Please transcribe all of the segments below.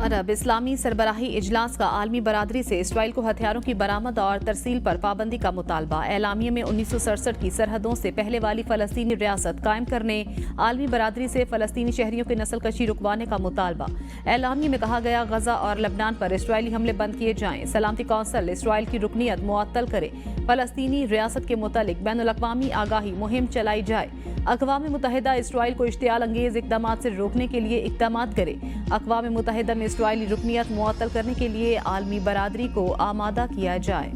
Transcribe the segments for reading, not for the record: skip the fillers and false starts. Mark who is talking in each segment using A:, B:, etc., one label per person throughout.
A: अरब इस्लामी सरबराही इजलास का आलमी बरादरी से इसराइल को हथियारों की बरामद और तरसील पर पाबंदी का मुतालबा। एलामिये में 1967 की सरहदों से पहले वाली फलस्तीनी रियासत कायम करने, आलमी बरादरी से फलस्तीनी शहरियों की नस्लकशी रुकवाने का मुतालबा। एलामिये में कहा गया, गजा और लबनान पर इसराइली हमले बंद किए जाएं, सलामती कौंसल इसराइल की रुकनीत मुअत्तल करे, फलस्तीनी रियासत के मुतालिक बैनुल-अक़वामी आगाही मुहिम चलाई जाए, अक़वाम मुत्तहिदा इसराइल को इश्तियाल अंगेज इक़दामात से रोकने के लिए इक़दामात करे, अक़वाम मुत्तहिदा में इसराइली रुकनियत मुअत्तल करने के लिए आलमी बरादरी को आमादा किया जाए।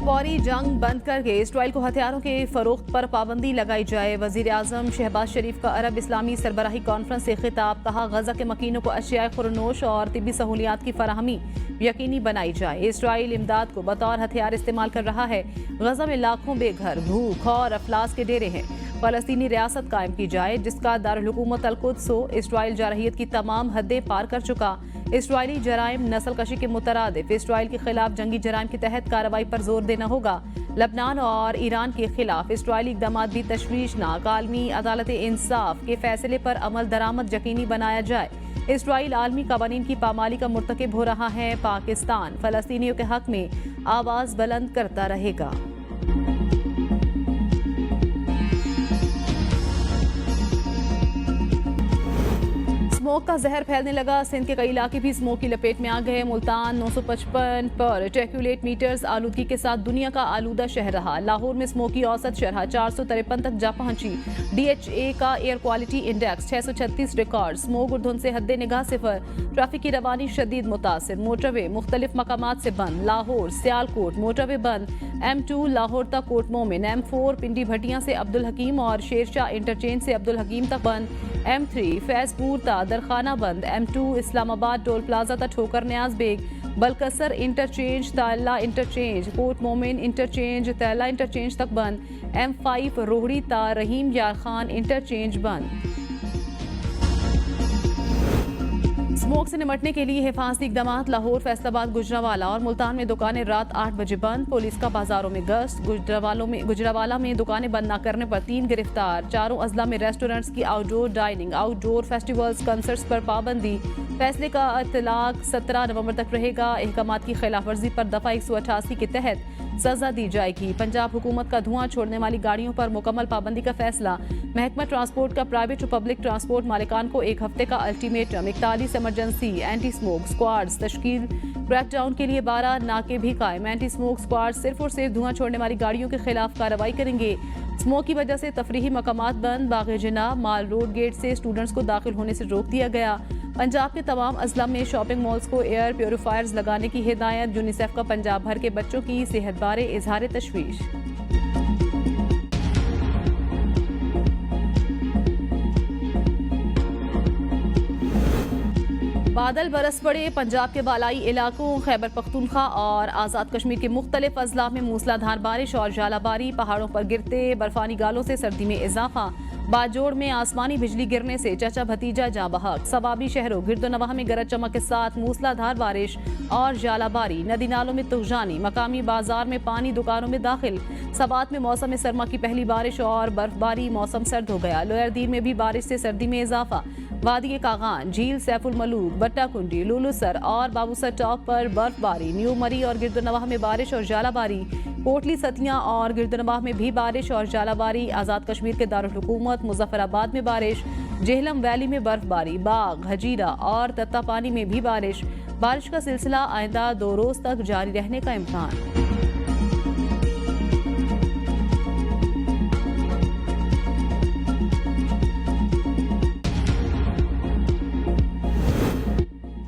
A: फौरी जंग बंद करके इसराइल को हथियारों के फरोख्त पर पाबंदी लगाई जाए। वजीर आजम शहबाज शरीफ का अरब इस्लामी सरबराही कॉन्फ्रेंस से खिताब। कहा, गजा के मकीनों को अशियाए खुरनोश और तिब्बी सहूलियात की फराहमी यकीनी बनाई जाए। इसराइल इमदाद को बतौर हथियार इस्तेमाल कर रहा है। गजा में लाखों बेघर, भूख और अफलास के डेरे हैं। फलस्तीनी रियासत कायम की जाए जिसका दारुल हुकूमत अल-कुद्स हो। इसराइल जारहियत की तमाम हदें पार कर चुका। इसराइली जराइम नस्ल कशी के मुतरादिफ इसराइल के खिलाफ जंगी जराइम के तहत कार्रवाई पर जोर देना होगा। लबनान और ईरान के खिलाफ इसराइली इक़दामात भी तशवीशनाक। आलमी अदालत इंसाफ के फैसले पर अमल दरामद यकीनी बनाया जाए। इसराइल आलमी कवानीन की पामाली का मुर्तकिब हो रहा है। पाकिस्तान फलस्तीनियों के हक में आवाज बुलंद करता रहेगा। स्मोक का जहर फैलने लगा। सिंध के कई इलाके भी स्मोक की लपेट में आ गए। मुल्तान 955 पर टेक्यूलेट मीटर्स आलूदगी के साथ दुनिया का आलूदा शहर रहा। लाहौर में स्मोक की औसत शरह 453 तक जा पहुंची। DHA का air quality index 636 record. Smoke और धुंध से हद्दे निगाह सिफर। ट्रैफिक की रवानी शदीद मुतासिर। मोटरवे मुख्तलिफ मकामात से बंद। लाहौर सियालकोट मोटरवे बंद। M2 लाहौर तक कोट मोमिन, M4 पिंडी भटियां से अब्दुल हकीम और शेरशाह इंटरचेंज से अब्दुल हकीम तक बंद। M3 फैजपुर ता दरखाना बंद। M2 इस्लामाबाद टोल प्लाजा ता ठोकर न्याज बेग, बलकसर इंटरचेंज, ताला इंटरचेंज, कोट मोमिन इंटरचेंज, तैला इंटरचेंज तक बंद। M5 रोहड़ी ता रहीम यार खान इंटरचेंज बंद। स्मोक से निमटने के लिए हिफाजती इक़दामात। लाहौर, फैसलाबाद, गुजरावाला और मुल्तान में दुकानें रात 8 बजे बंद। पुलिस का बाजारों में गश्त। गुजरावाला में दुकानें बंद न करने पर 3 गिरफ्तार। चारों अजला में रेस्टोरेंट्स की outdoor dining, outdoor festivals, concerts पर पाबंदी। फैसले का इतलाक 17 नवंबर तक रहेगा। अहकामात की खिलाफ वर्जी पर दफा 188 के तहत सजा दी जाएगी। पंजाब हुकूमत का धुआं छोड़ने वाली गाड़ियों पर मुकम्मल पाबंदी का फैसला। महकमा ट्रांसपोर्ट का प्राइवेट और पब्लिक ट्रांसपोर्ट मालिकान को 1 हफ्ते का ultimatum. 41 emergency anti smoke squads तश्कील। क्रैकडाउन के लिए 12 नाके भी कायम। एंटी स्मोक स्क्वाड सिर्फ और सिर्फ धुआं छोड़ने वाली गाड़ियों के खिलाफ कार्रवाई करेंगे। स्मोक की वजह से तफरीही मकामात बंद। बाग़ जिन्ना माल रोड गेट से स्टूडेंट्स को दाखिल होने से रोक दिया गया। पंजाब के तमाम अजला में शॉपिंग मॉल्स को एयर प्योरीफायर्स लगाने की हिदायत। यूनिसेफ का पंजाब भर के बच्चों की सेहत बारे इजहार तशवीश। बादल बरस पड़े। पंजाब के बालाई इलाकों, खैबर पख्तूनख्वा और आज़ाद कश्मीर के मुख्तलिफ अजला में मूसलाधार बारिश और जालाबारी। पहाड़ों पर गिरते बर्फानी गालों से सर्दी में इजाफा। बाजोड़ में आसमानी बिजली गिरने से चाचा भतीजा जाँ बहक। सवाबी शहरों गिरदोनवाह में गरज चमक के साथ मूसलाधार बारिश और जालाबारी। नदी नालों में तुगजानी। मकामी बाजार में पानी दुकानों में दाखिल। सवात में मौसम सरमा की पहली बारिश और बर्फबारी। मौसम सर्द हो गया। लोयर दीर में भी बारिश से सर्दी में इजाफा। वादी कागान, झील सैफुल मलूक, बट्टा कुंडी, लुलुसर और बाबूसर टॉप पर बर्फबारी। न्यू मरी और गिरदोनवाह में बारिश और जालाबारी। कोटली सतिया और गिरदोनवाह में भी बारिश और जालाबारी। आज़ाद कश्मीर के दारुल हुकूमत मुजफ्फराबाद में बारिश। जेहलम वैली में बर्फबारी। बाग, हजीरा और तत्तापानी में भी बारिश। बारिश का सिलसिला आइंदा 2 रोज तक जारी रहने का इम्कान।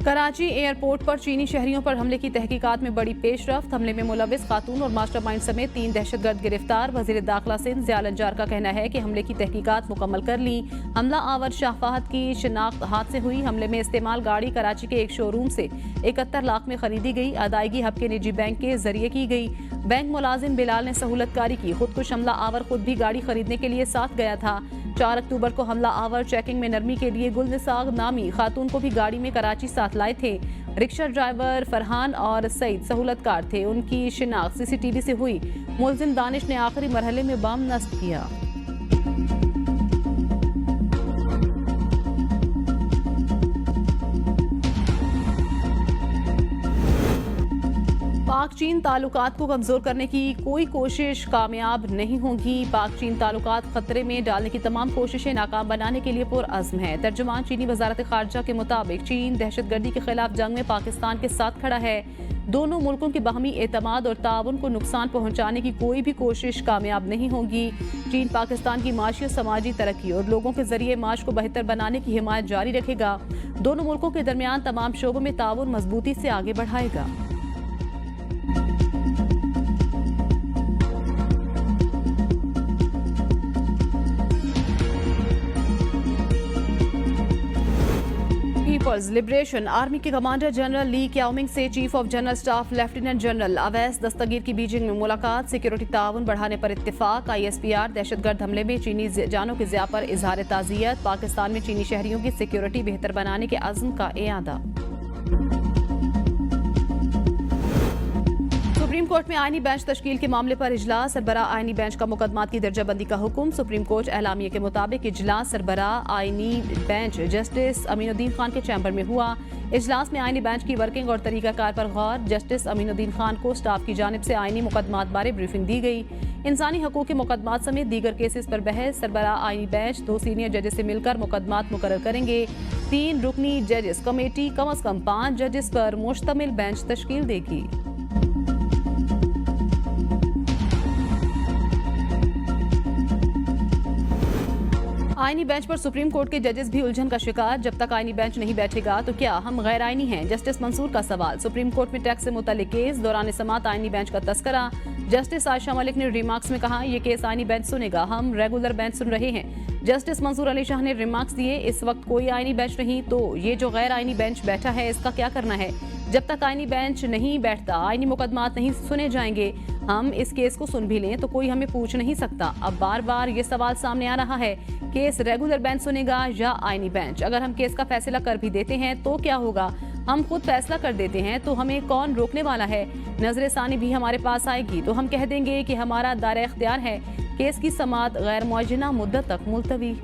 A: कराची एयरपोर्ट पर चीनी शहरियों पर हमले की तहकीकात में बड़ी पेशरफ्त। हमले में मुलविस खातून और मास्टरमाइंड समेत 3 दहशतगर्द गिरफ्तार। वजीर दाखिला सिंध ज़िया लंजार का कहना है कि हमले की तहकीकात मुकम्मल कर ली। हमला आवर शाह फहद की शिनाख्त हाथ से हुई। हमले में इस्तेमाल गाड़ी कराची के एक शोरूम से 71 लाख में खरीदी गई। अदायगी हब के निजी बैंक के जरिए की गई। बैंक मुलाजिम बिलाल ने सहूलतकारी की। खुदकुश हमला आवर खुद भी गाड़ी खरीदने के लिए साथ गया था। 4 अक्टूबर को हमला आवर चेकिंग में नरमी के लिए गुलनिसाग नामी खातून को भी गाड़ी में कराची साथ लाए थे। रिक्शा ड्राइवर फरहान और सईद सहूलतकार थे। उनकी शिनाख्त सीसीटीवी से हुई। मुलजिम दानिश ने आखिरी मरहले में बम नस्ब किया। पाक चीन ताल्लुकात को कमजोर करने की कोई कोशिश कामयाब नहीं होगी। पाक चीन ताल्लुकात खतरे में डालने की तमाम कोशिशें नाकाम बनाने के लिए पुरअज़्म है। तर्जुमान चीनी वजारत खारजा के मुताबिक चीन दहशतगर्दी के खिलाफ जंग में पाकिस्तान के साथ खड़ा है। दोनों मुल्कों के बाहमी एतमाद और ताउन को नुकसान पहुंचाने की कोई भी कोशिश कामयाब नहीं होगी। चीन पाकिस्तान की माशी और समाजी तरक्की और लोगों के जरिए माश को बेहतर बनाने की हिमायत जारी रखेगा। दोनों मुल्कों के दरमियान तमाम शोबों में ताउन मजबूती से आगे बढ़ाएगा। पीपल्स लिबरेशन आर्मी के कमांडर जनरल ली क्याओमिंग से chief of general staff lieutenant general Awais Dastgir की बीजिंग में मुलाकात। सिक्योरिटी ताउन बढ़ाने पर इत्तेफाक। ISPR दहशतगर्द हमले में चीनी जानों के ज़िया पर इजहार ताज़ियत। पाकिस्तान में चीनी शहरियों की सिक्योरिटी बेहतर बनाने के अज़्म का इआदा। सुप्रीम कोर्ट में आईनी बेंच तश्कील के मामले पर इजलास। सरबराह आईनी बेंच का मुकदमात की दर्जाबंदी का हुक्म। सुप्रीम कोर्ट एलामिया के मुताबिक इजलास सरबराह आईनी बेंच जस्टिस अमीनुद्दीन खान के चैम्बर में हुआ। इजलास में आईनी बेंच की वर्किंग और तरीकाकार पर गौर। जस्टिस अमीनुद्दीन खान को स्टाफ की जानिब से आईनी मुकदमात बारे ब्रीफिंग दी गई। इंसानी हकूक के मुकदमात समेत दीगर केसेस पर बहस। सरबराह आईनी बेंच 2 सीनियर जजेस से मिलकर मुकदमात मुकर्रर करेंगे। 3 रुकनी जजेस कमेटी कम अज कम 5 जजेस पर मुश्तमिल बेंच तश्कील देगी। आईनी बेंच पर सुप्रीम कोर्ट के जजेस भी उलझन का शिकार। जब तक आईनी बेंच नहीं बैठेगा तो क्या हम गैर आईनी हैं? जस्टिस मंसूर का सवाल। सुप्रीम कोर्ट में टैक्स से मुतल्लिक केस दौरान समात आईनी बेंच का तस्करा। जस्टिस आयशा मलिक ने रिमार्क्स में कहा, यह केस आईनी बेंच सुनेगा, हम रेगुलर बेंच सुन रहे हैं। जस्टिस मंसूर अली शाह ने रिमार्क्स दिए, इस वक्त कोई आईनी बेंच नहीं, तो ये जो गैर आईनी बेंच बैठा है इसका क्या करना है? जब तक आईनी बेंच नहीं बैठता आईनी मुकदमात नहीं सुने जाएंगे। हम इस केस को सुन भी लें तो कोई हमें पूछ नहीं सकता। अब बार बार ये सवाल सामने आ रहा है, केस रेगुलर बेंच सुनेगा या आईनी बेंच? अगर हम केस का फैसला कर भी देते हैं तो क्या होगा? हम खुद फैसला कर देते हैं तो हमें कौन रोकने वाला है? नजर सानी भी हमारे पास आएगी तो हम कह देंगे कि हमारा दायरा इख्तियार है। केस की समाअत गैर मुअज्जना मुद्दत तक मुलतवी।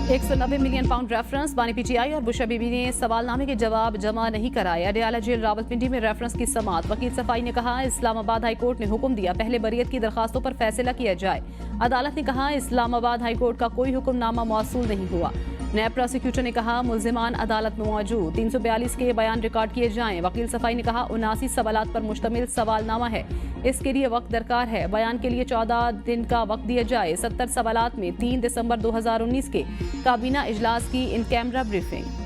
A: 190 मिलियन पाउंड रेफरेंस। बानी PTI और बुशा बीबी ने सवालनामे के जवाब जमा नहीं कराए। अडयाला जेल रावलपिंडी में रेफरेंस की समाअत। वकील सफाई ने कहा, इस्लामाबाद हाई कोर्ट ने हुक्म दिया पहले बरियत की दरखास्तों पर फैसला किया जाए। अदालत ने कहा, इस्लामाबाद हाई कोर्ट का कोई हुक्मनामा मौसूल नहीं हुआ। नैब प्रोसिक्यूटर ने कहा, मुल्जिमान अदालत में मौजूद। 342 के बयान रिकॉर्ड किए जाएं। वकील सफाई ने कहा, 79 सवालात पर मुश्तमिल सवालनामा है, इसके लिए वक्त दरकार है। बयान के लिए 14 दिन का वक्त दिया जाए। 70 सवालात में 3 दिसंबर 2019 के काबीना इजलास की इन कैमरा ब्रीफिंग।